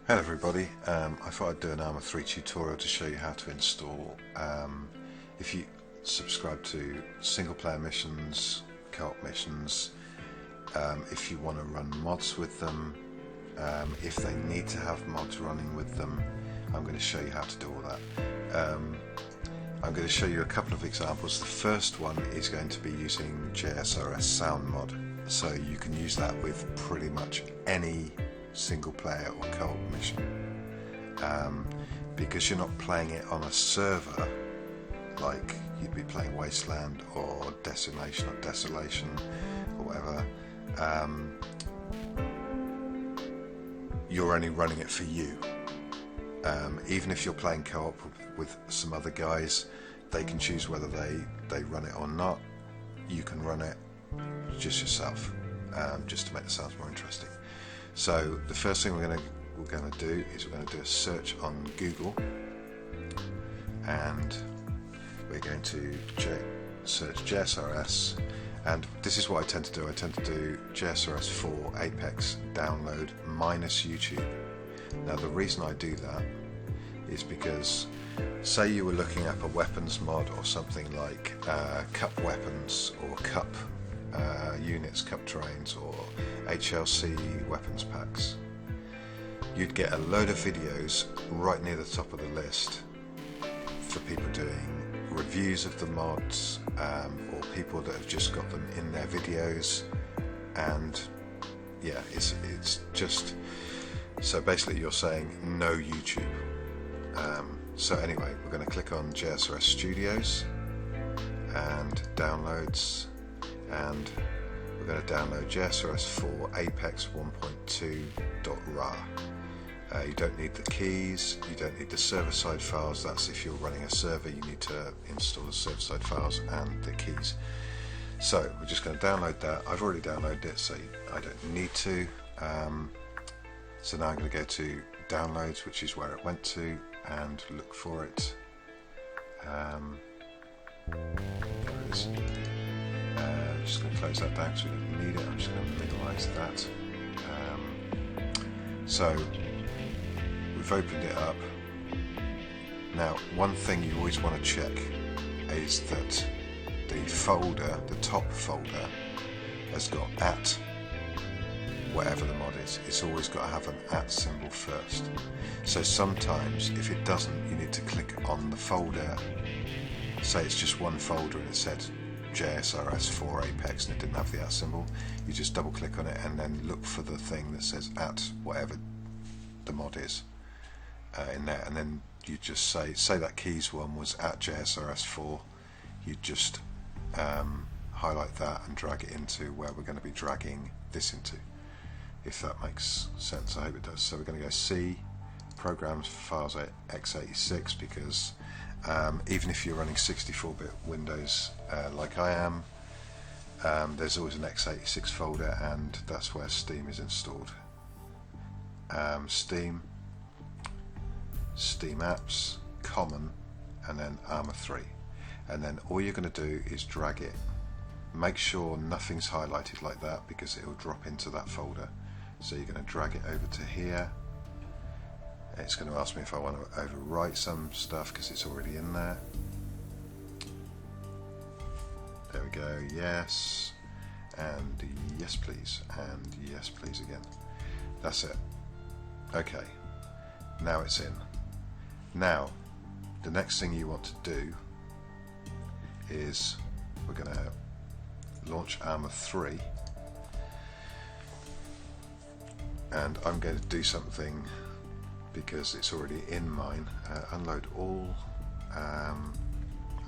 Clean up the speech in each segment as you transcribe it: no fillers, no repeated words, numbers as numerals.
Hello everybody, I thought I'd do an ArmA 3 tutorial to show you how to install, if you subscribe to single player missions, co-op missions, if you want to run mods with them, if they need to have mods running with them. I'm going to show you how to do all that. I'm going to show you a couple of examples. The first one is going to be using JSRS sound mod, so you can use that with pretty much any single player or co-op mission, because you're not playing it on a server like you'd be playing Wasteland or Decimation or Desolation or whatever. You're only running it for you. Even if you're playing co-op with some other guys, they can choose whether they run it or not. You can run it just yourself, just to make the sounds more interesting. So the first thing we're going to do is we're going to do a search on Google, and we're going to search JSRS, and this is what I tend to do. I tend to do JSRS 4 Apex download minus YouTube. Now the reason I do that is because, say you were looking up a weapons mod or something like cup weapons or cup units, cup terrains, or HLC weapons packs, you'd get a load of videos right near the top of the list for people doing reviews of the mods, or people that have just got them in their videos. And yeah, it's just, so basically you're saying no YouTube. So anyway, we're going to click on JSRS Studios and downloads, and we're going to download JSRS 4 Apex 1.2.ra. You don't need the keys, you don't need the server-side files. That's if you're running a server, you need to install the server-side files and the keys. So we're just going to download that. I've already downloaded it, so I don't need to. So now I'm going to go to downloads, which is where it went to, and look for it. There it is. I'm just going to close that down because we don't need it. I'm just going to minimize that. So we've opened it up. Now, one thing you always want to check is that the folder, the top folder, has got at whatever the mod is. It's always got to have an at symbol first. So sometimes if it doesn't, you need to click on the folder. Say it's just one folder and it said JSRS 4 Apex and it didn't have the at symbol. You just double click on it and then look for the thing that says at whatever the mod is in there, and then you just say that keys one was at JSRS 4. You just highlight that and drag it into where we're going to be dragging this into, if that makes sense. I hope it does. So we're going to go C, Programs, Files x86, because even if you're running 64-bit Windows like I am, there's always an x86 folder, and that's where Steam is installed. Steam Apps, Common, and then ArmA 3. And then all you're going to do is drag it. Make sure nothing's highlighted like that, because it will drop into that folder. So you're going to drag it over to here. It's going to ask me if I want to overwrite some stuff because it's already in there. There we go, yes, and yes please, and yes please again. That's it. Okay, now it's in. Now, the next thing you want to do is we're going to launch ArmA 3, and I'm going to do something because it's already in mine. Unload all. I'm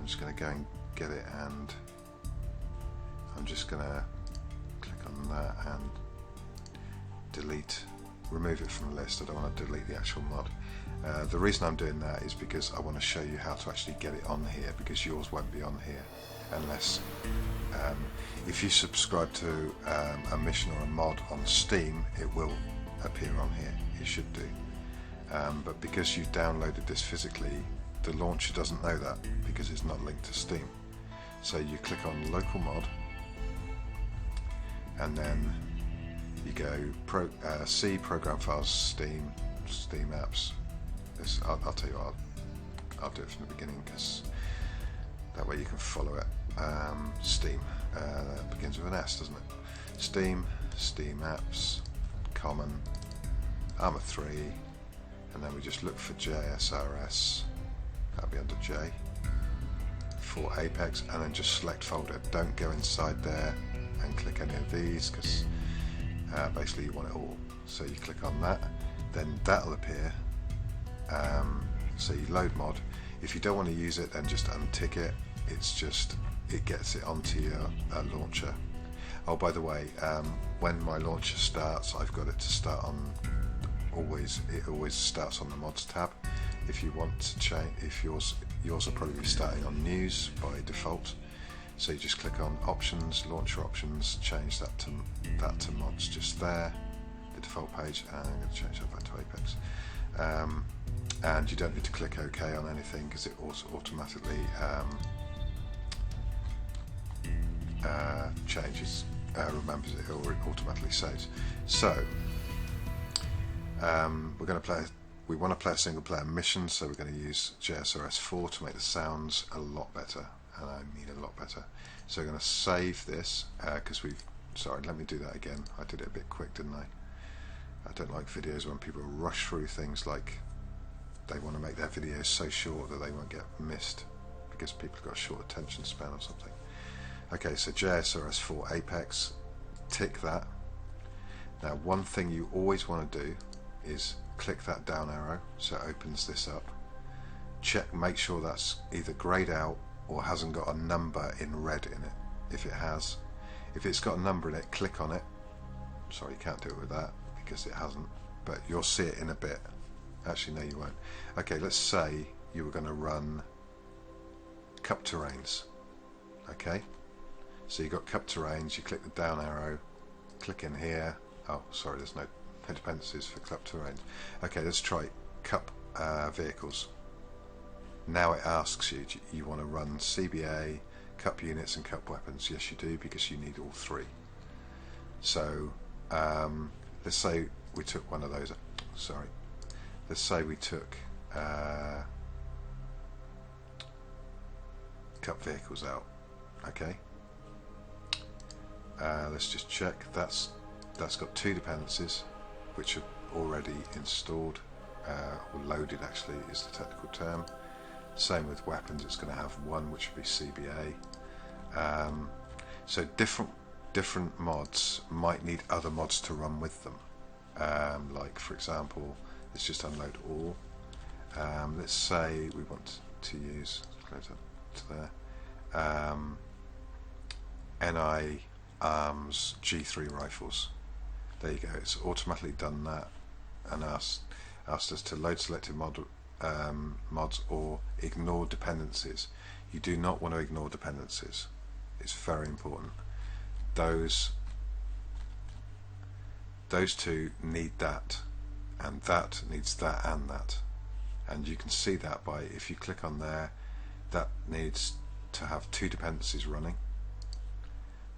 just going to go and get it, and I'm just going to click on that and delete, remove it from the list. I don't want to delete the actual mod. The reason I'm doing that is because I want to show you how to actually get it on here, because yours won't be on here unless if you subscribe to a mission or a mod on Steam, it will appear on here. It should do. But because you've downloaded this physically, the launcher doesn't know that because it's not linked to Steam. So you click on local mod, and then you go C, Program Files, Steam, Steam apps. This I'll tell you what, I'll do it from the beginning because that way you can follow it. Steam begins with an S, doesn't it? Steam apps, common, ArmA 3, and then we just look for JSRS. That'll be under J for Apex, and then just select folder. Don't go inside there and click any of these because basically you want it all. So you click on that, then that'll appear. So you load mod. If you don't want to use it, then just untick it. It's just, it gets it onto your launcher. Oh, by the way, when my launcher starts, I've got it to start on it always starts on the mods tab. If you want to change, if yours will probably be starting on news by default. So you just click on options, launcher options, change that to mods just there, the default page, and I'm going to change that back to Apex. And you don't need to click OK on anything because it also automatically changes, remembers it, or it automatically saves. So we want to play a single player mission, so we're going to use JSRS 4 to make the sounds a lot better, and I mean a lot better. So we're going to save this because sorry, let me do that again. I did it a bit quick, didn't I? I don't like videos when people rush through things, like they want to make their videos so short that they won't get missed because people have got a short attention span or something. Okay, so JSRS 4 Apex, tick that. Now one thing you always want to do is click that down arrow so it opens this up. Check, make sure that's either grayed out or hasn't got a number in red in it. If it has, if it's got a number in it, click on it. Sorry, you can't do it with that because it hasn't, but you'll see it in a bit. Actually, no, you won't. Okay, let's say you were going to run cup terrains. Okay, so you got cup terrains, you click the down arrow, click in here. Oh, sorry, there's no dependencies for cup terrains. Okay, let's try cup vehicles. Now it asks you, do you want to run CBA, cup units and cup weapons? Yes, you do, because you need all three. So let's say we took one of those. Sorry, let's say we took cup vehicles out. Okay, let's just check. That's got two dependencies which are already installed, or loaded actually is the technical term. Same with weapons, it's going to have one which would be CBA. So different mods might need other mods to run with them. Like for example, let's just unload all. Let's say we want to use, close up to there, NI ARMS G3 rifles. There you go, it's automatically done that and asked us to load selected mods or ignore dependencies. You do not want to ignore dependencies. It's very important. Those two need that, and that needs that and that. And you can see that by, if you click on there, that needs to have two dependencies running.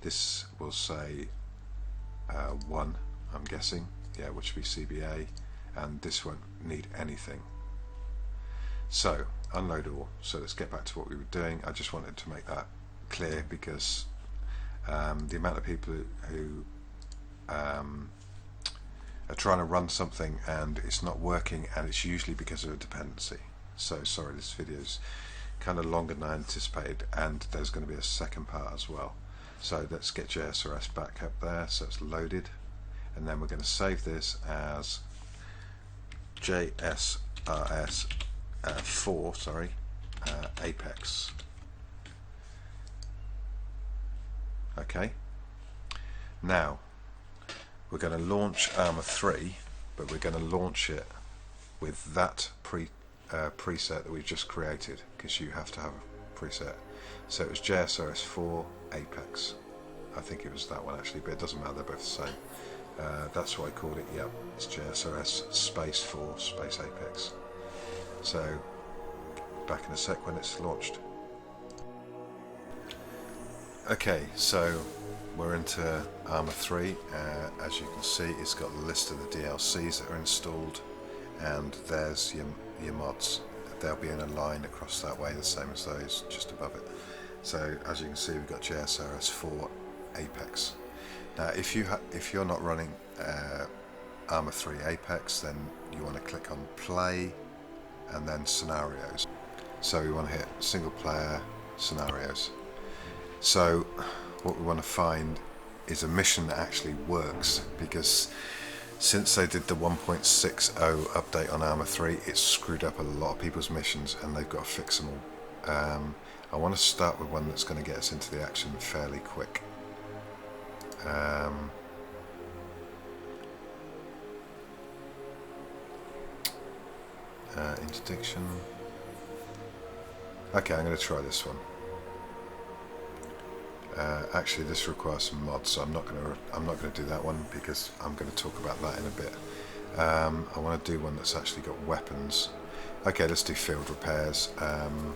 This will say one, I'm guessing, yeah, which would be CBA, and this won't need anything. So unload all. So let's get back to what we were doing. I just wanted to make that clear because the amount of people who are trying to run something and it's not working, and it's usually because of a dependency. So sorry, this video's kind of longer than I anticipated, and there's going to be a second part as well. So let's get JSRS back up there so it's loaded, and then we're going to save this as JSRS 4, sorry, Apex. Okay, now we're going to launch ArmA 3, but we're going to launch it with that preset that we've just created, because you have to have a preset. So it was JSRS 4 Apex. I think it was that one actually, but it doesn't matter, they're both the same. That's why I called it, yep, it's JSRS space 4 space Apex. So back in a sec when it's launched. Okay, so we're into ArmA 3. As you can see, it's got a list of the DLCs that are installed, and there's your mods. They'll be in a line across that way, the same as those just above it. So as you can see, we've got JSRS 4 Apex. Now if you're not running ArmA 3 Apex, then you want to click on play and then scenarios. So we want to hit single player scenarios. So what we want to find is a mission that actually works, because since they did the 1.60 update on ArmA 3, it's screwed up a lot of people's missions and they've got to fix them all. I want to start with one that's going to get us into the action fairly quick. Interdiction. Okay, I'm going to try this one. Actually, this requires some mods, so I'm not going to do that one because I'm going to talk about that in a bit. I want to do one that's actually got weapons. Okay, let's do field repairs. I'm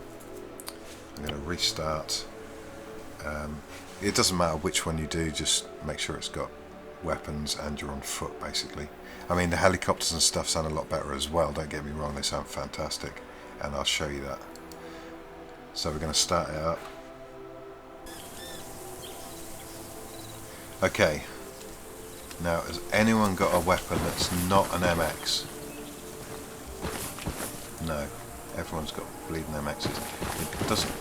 going to restart. It doesn't matter which one you do, just make sure it's got weapons and you're on foot, basically. I mean, the helicopters and stuff sound a lot better as well, don't get me wrong, they sound fantastic, and I'll show you that. So we're going to start it up. Okay, now has anyone got a weapon that's not an MX? No, everyone's got bleeding MXs. It doesn't.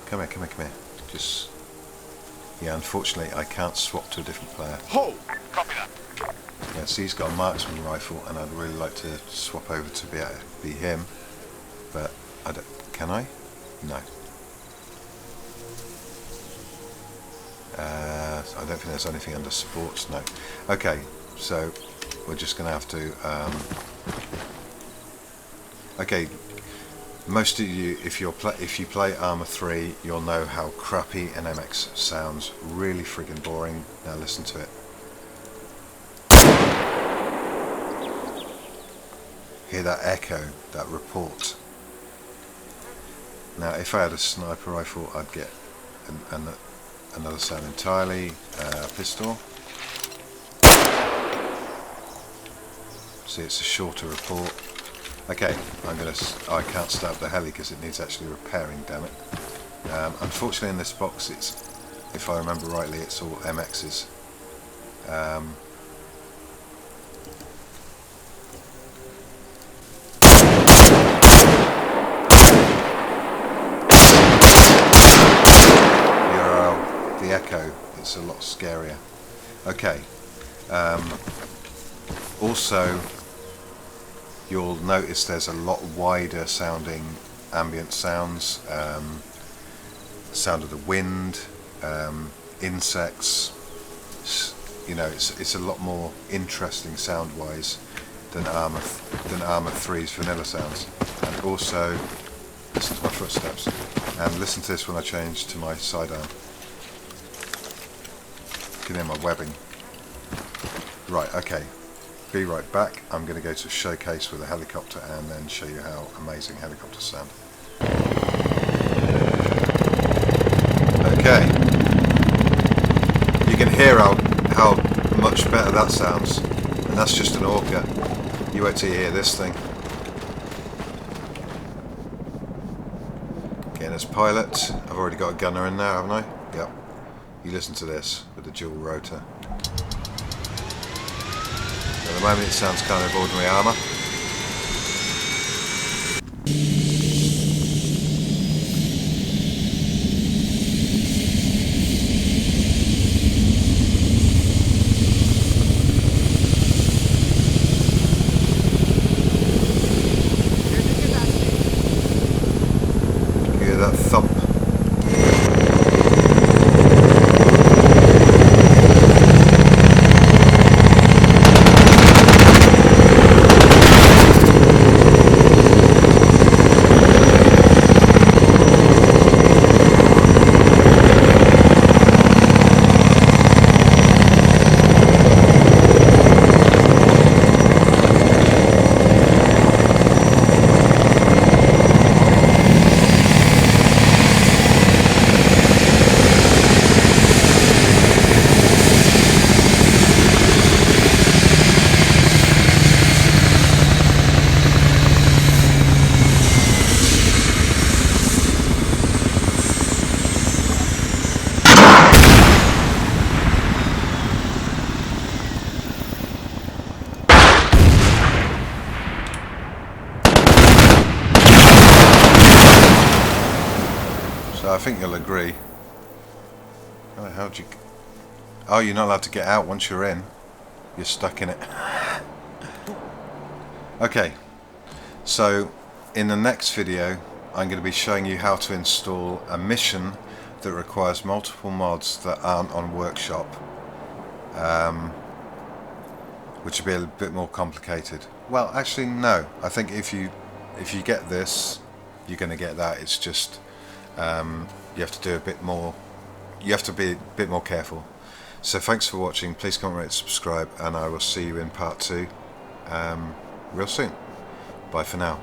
Come here. Just. Yeah, unfortunately, I can't swap to a different player. Ho! Copy that. Yeah, so he's got a marksman rifle, and I'd really like to swap over to be him, but I don't. Can I? No. I don't think there's anything under sports. No. Okay, so we're just going to have to. Okay, most of you, if you play ArmA 3, you'll know how crappy an MX sounds. Really friggin' boring. Now listen to it. Hear that echo, that report. Now, if I had a sniper rifle, I'd get another sound entirely. Pistol. See, it's a shorter report. Okay, I can't start the heli because it needs actually repairing, damn it. Unfortunately in this box, if I remember rightly, it's all MXs. The echo, it's a lot scarier. Okay, also you'll notice there's a lot wider sounding ambient sounds, sound of the wind, insects. You know, it's a lot more interesting sound wise than ArmA 3's vanilla sounds. And also listen to my footsteps, and listen to this when I change to my sidearm. You can hear my webbing. Right, okay. Be right back. I'm going to go to a showcase with a helicopter and then show you how amazing helicopters sound. Okay. You can hear how much better that sounds. And that's just an Orca. You wait till you hear this thing. Okay, and as pilot, I've already got a gunner in there, haven't I? Yep. You listen to this with the dual rotor. At the moment it sounds kind of ordinary ArmA. You hear that thump? So I think you'll agree. How'd you... Oh, you're not allowed to get out once you're in. You're stuck in it. Okay, so in the next video I'm going to be showing you how to install a mission that requires multiple mods that aren't on Workshop, which will be a bit more complicated. Well, actually no, I think if you get this, you're going to get that. It's just you have to do a bit more, you have to be a bit more careful. So thanks for watching, please comment, rate, subscribe, and I will see you in part 2 real soon. Bye for now.